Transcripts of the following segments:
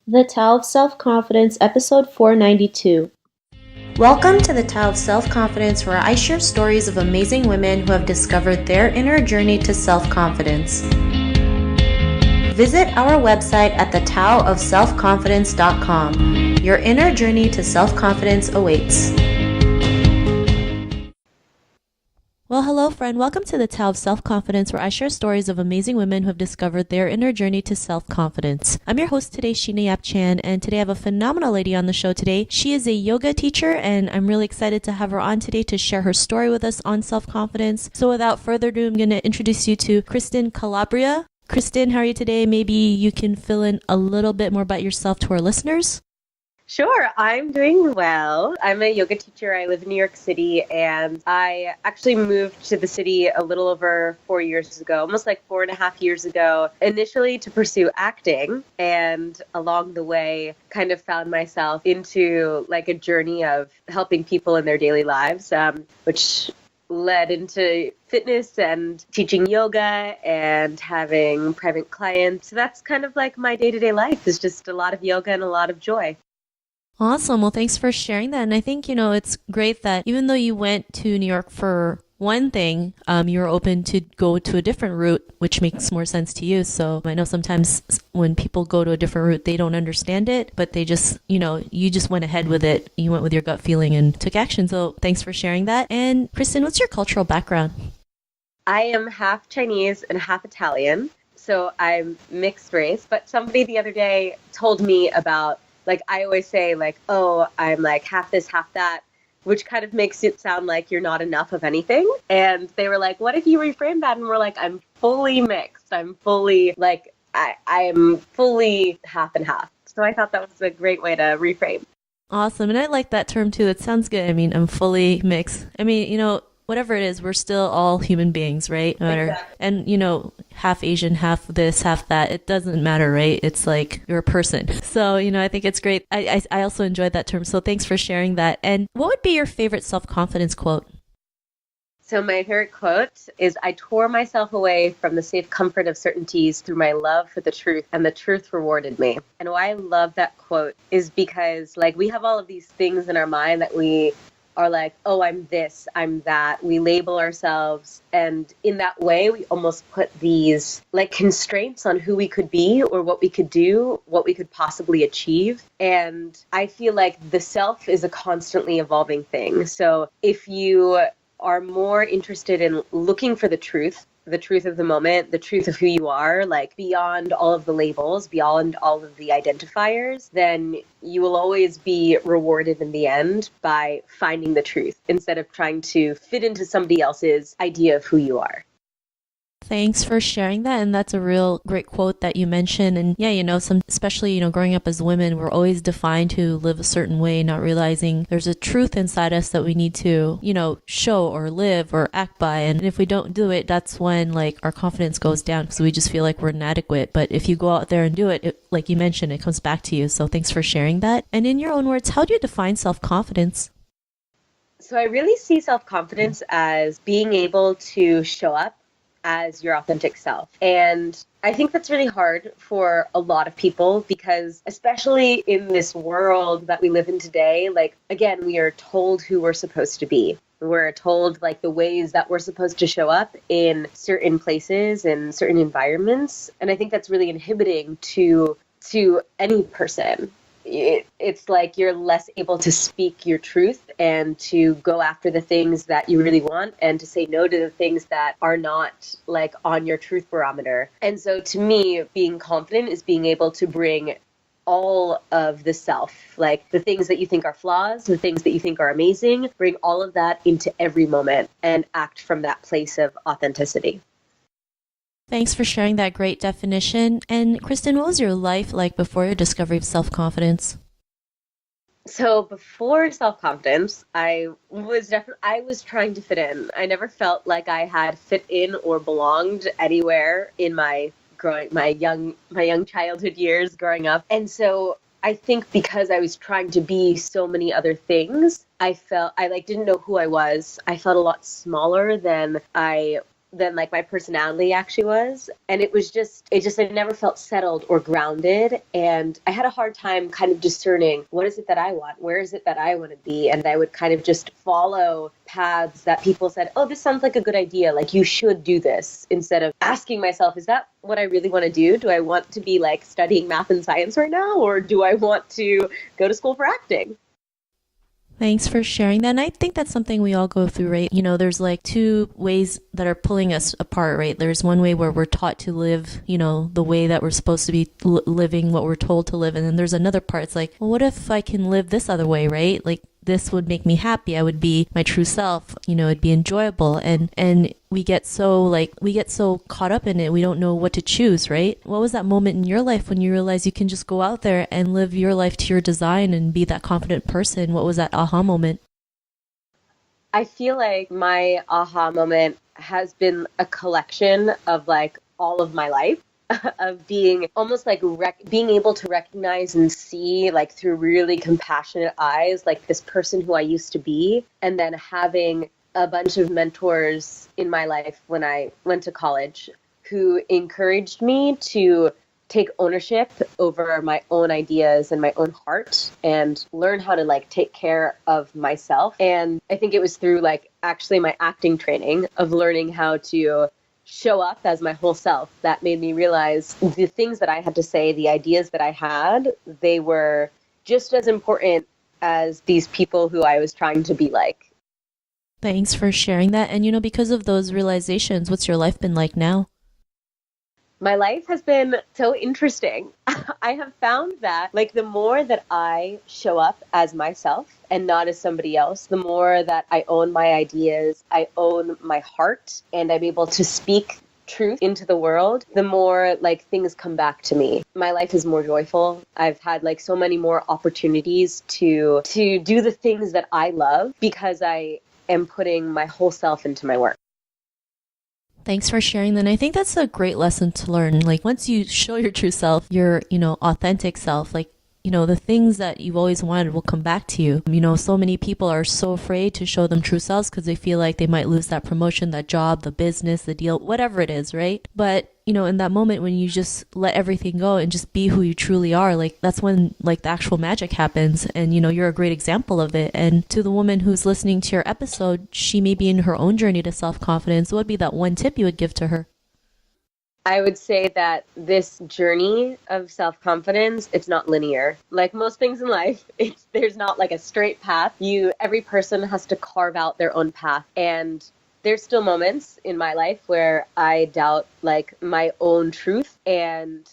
The Tao of Self-Confidence, episode 492. Welcome to the Tao of Self-Confidence, where I share stories of amazing women who have discovered their inner journey to self-confidence. Visit our website at thetaoofselfconfidence.com. Your inner journey to self-confidence awaits. Well, hello, friend. Welcome to the Tao of Self-Confidence, where I share stories of amazing women who have discovered their inner journey to self-confidence. I'm your host today, Sheena Yap Chan, and today I have a phenomenal lady on the show today. She is a yoga teacher, and I'm really excited to have her on today to share her story with us on self-confidence. So without further ado, I'm going to introduce you to Kristin Calabria. Kristin, how are you today? Maybe you can fill in a little bit more about yourself to our listeners. Sure, I'm doing well. I'm a yoga teacher. I live in New York City, and I actually moved to the city a little over 4 years ago, almost like 4.5 years ago, initially to pursue acting, and along the way kind of found myself into like a journey of helping people in their daily lives, which led into fitness and teaching yoga and having private clients. So that's kind of like my day-to-day life is just a lot of yoga and a lot of joy. Awesome. Well, thanks for sharing that. And I think, it's great that even though you went to New York for one thing, you were open to go to a different route, which makes more sense to you. So I know sometimes when people go to a different route, they don't understand it, but they just, you just went ahead with it. You went with your gut feeling and took action. So thanks for sharing that. And Kristin, what's your cultural background? I am half Chinese and half Italian. So I'm mixed race. But somebody the other day told me about, like, I always say, like, oh, I'm like half this, half that, which kind of makes it sound like you're not enough of anything. And they were like, what if you reframe that? And we're like, I'm fully mixed. I'm fully, like, I'm fully half and half. So I thought that was a great way to reframe. Awesome. And I like that term too. It sounds good. I mean, I'm fully mixed. I mean, whatever it is, we're still all human beings, right? No matter, Exactly. And, half Asian, half this, half that. It doesn't matter, right? It's like you're a person. So, I think it's great. I also enjoyed that term. So thanks for sharing that. And what would be your favorite self-confidence quote? So my favorite quote is, I tore myself away from the safe comfort of certainties through my love for the truth, and the truth rewarded me. And why I love that quote is because, like, we have all of these things in our mind that we are like, oh, I'm this, I'm that. We label ourselves. And in that way, we almost put these like constraints on who we could be or what we could do, what we could possibly achieve. And I feel like the self is a constantly evolving thing. So if you are more interested in looking for the truth of the moment, the truth of who you are, like beyond all of the labels, beyond all of the identifiers, then you will always be rewarded in the end by finding the truth instead of trying to fit into somebody else's idea of who you are. Thanks for sharing that. And that's a real great quote that you mentioned. And yeah, especially, growing up as women, we're always defined to live a certain way, not realizing there's a truth inside us that we need to, show or live or act by. And if we don't do it, that's when like our confidence goes down because we just feel like we're inadequate. But if you go out there and do it, like you mentioned, it comes back to you. So thanks for sharing that. And in your own words, how do you define self-confidence? So I really see self-confidence as being able to show up as your authentic self. And I think that's really hard for a lot of people because especially in this world that we live in today, like, again, we are told who we're supposed to be. We're told like the ways that we're supposed to show up in certain places and certain environments. And I think that's really inhibiting to any person. It's like you're less able to speak your truth and to go after the things that you really want and to say no to the things that are not like on your truth barometer. And so to me, being confident is being able to bring all of the self, like the things that you think are flaws, the things that you think are amazing, bring all of that into every moment and act from that place of authenticity. Thanks for sharing that great definition. And Kristin, what was your life like before your discovery of self-confidence? So before self-confidence, I was trying to fit in. I never felt like I had fit in or belonged anywhere in my young childhood years growing up. And so I think because I was trying to be so many other things, I didn't know who I was. I felt a lot smaller than I than like my personality actually was. And I never felt settled or grounded. And I had a hard time kind of discerning, what is it that I want? Where is it that I want to be? And I would kind of just follow paths that people said, oh, this sounds like a good idea. Like, you should do this, instead of asking myself, is that what I really want to do? Do I want to be like studying math and science right now? Or do I want to go to school for acting? Thanks for sharing that. And I think that's something we all go through, right? You know, there's like two ways that are pulling us apart, right? There's one way where we're taught to live, you know, the way that we're supposed to be living, what we're told to live. And then there's another part. It's like, well, what if I can live this other way, right? Like, this would make me happy. I would be my true self, you know, it'd be enjoyable. And we get so caught up in it, we don't know what to choose, right? What was that moment in your life when you realized you can just go out there and live your life to your design and be that confident person? What was that aha moment? I feel like my aha moment has been a collection of like all of my life. Of being almost like being able to recognize and see like through really compassionate eyes, like this person who I used to be, and then having a bunch of mentors in my life when I went to college who encouraged me to take ownership over my own ideas and my own heart and learn how to like take care of myself. And I think it was through like actually my acting training of learning how to show up as my whole self that made me realize the things that I had to say, the ideas that I had, they were just as important as these people who I was trying to be like. Thanks for sharing that. And, you know, because of those realizations, what's your life been like now? My life has been so interesting. I have found that like the more that I show up as myself and not as somebody else, the more that I own my ideas, I own my heart, and I'm able to speak truth into the world, the more like things come back to me. My life is more joyful. I've had like so many more opportunities to do the things that I love because I am putting my whole self into my work. Thanks for sharing that. And I think that's a great lesson to learn. Like, once you show your true self, your, you know, authentic self, like, you know, the things that you've always wanted will come back to you. You know, so many people are so afraid to show them true selves because they feel like they might lose that promotion, that job, the business, the deal, whatever it is, right? But, you know, in that moment when you just let everything go and just be who you truly are, like, that's when like the actual magic happens. And, you know, you're a great example of it. And to the woman who's listening to your episode, she may be in her own journey to self-confidence. What would be that one tip you would give to her? I would say that this journey of self-confidence, it's not linear. Like most things in life, there's not like a straight path. Every person has to carve out their own path. And there's still moments in my life where I doubt like my own truth. And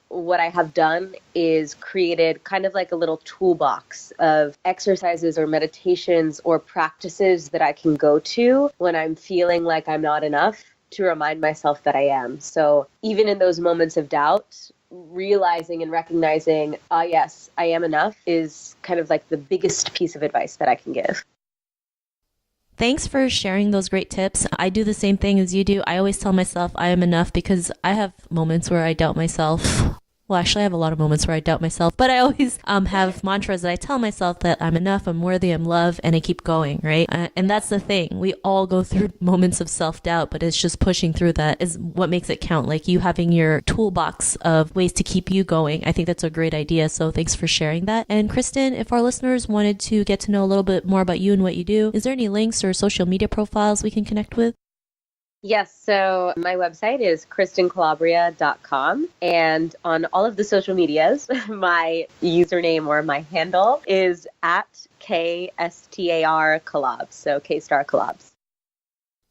what I have done is created kind of like a little toolbox of exercises or meditations or practices that I can go to when I'm feeling like I'm not enough, to remind myself that I am. So even in those moments of doubt, realizing and recognizing, yes, I am enough, is kind of like the biggest piece of advice that I can give. Thanks for sharing those great tips. I do the same thing as you do. I always tell myself I am enough because I have moments where I doubt myself. Well, actually, I have a lot of moments where I doubt myself, but I always have mantras that I tell myself that I'm enough, I'm worthy, I'm loved, and I keep going, right? And that's the thing. We all go through moments of self-doubt, but it's just pushing through that is what makes it count. Like you having your toolbox of ways to keep you going. I think that's a great idea. So thanks for sharing that. And Kristin, if our listeners wanted to get to know a little bit more about you and what you do, is there any links or social media profiles we can connect with? Yes, so my website is kristincalabria.com, and on all of the social medias, my username or my handle is at KSTAR Collabs, so K-Star Collabs.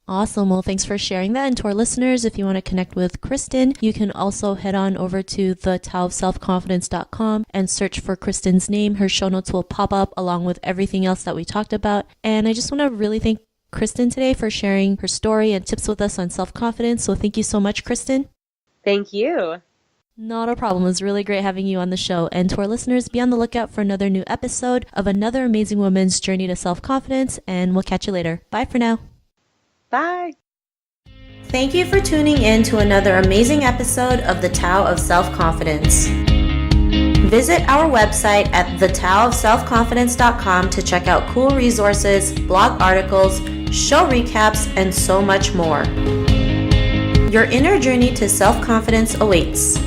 Awesome. Well, thanks for sharing that. And to our listeners, if you want to connect with Kristin, you can also head on over to thetaoofselfconfidence.com and search for Kristin's name. Her show notes will pop up along with everything else that we talked about. And I just want to really thank Kristin today for sharing her story and tips with us on self-confidence. So thank you so much, Kristin. Thank you. Not a problem. It was really great having you on the show. And to our listeners, be on the lookout for another new episode of another amazing woman's journey to self-confidence. And we'll catch you later. Bye for now. Bye. Thank you for tuning in to another amazing episode of The Tao of Self-Confidence. Visit our website at thetaoofselfconfidence.com to check out cool resources, blog articles, show recaps, and so much more. Your inner journey to self-confidence awaits.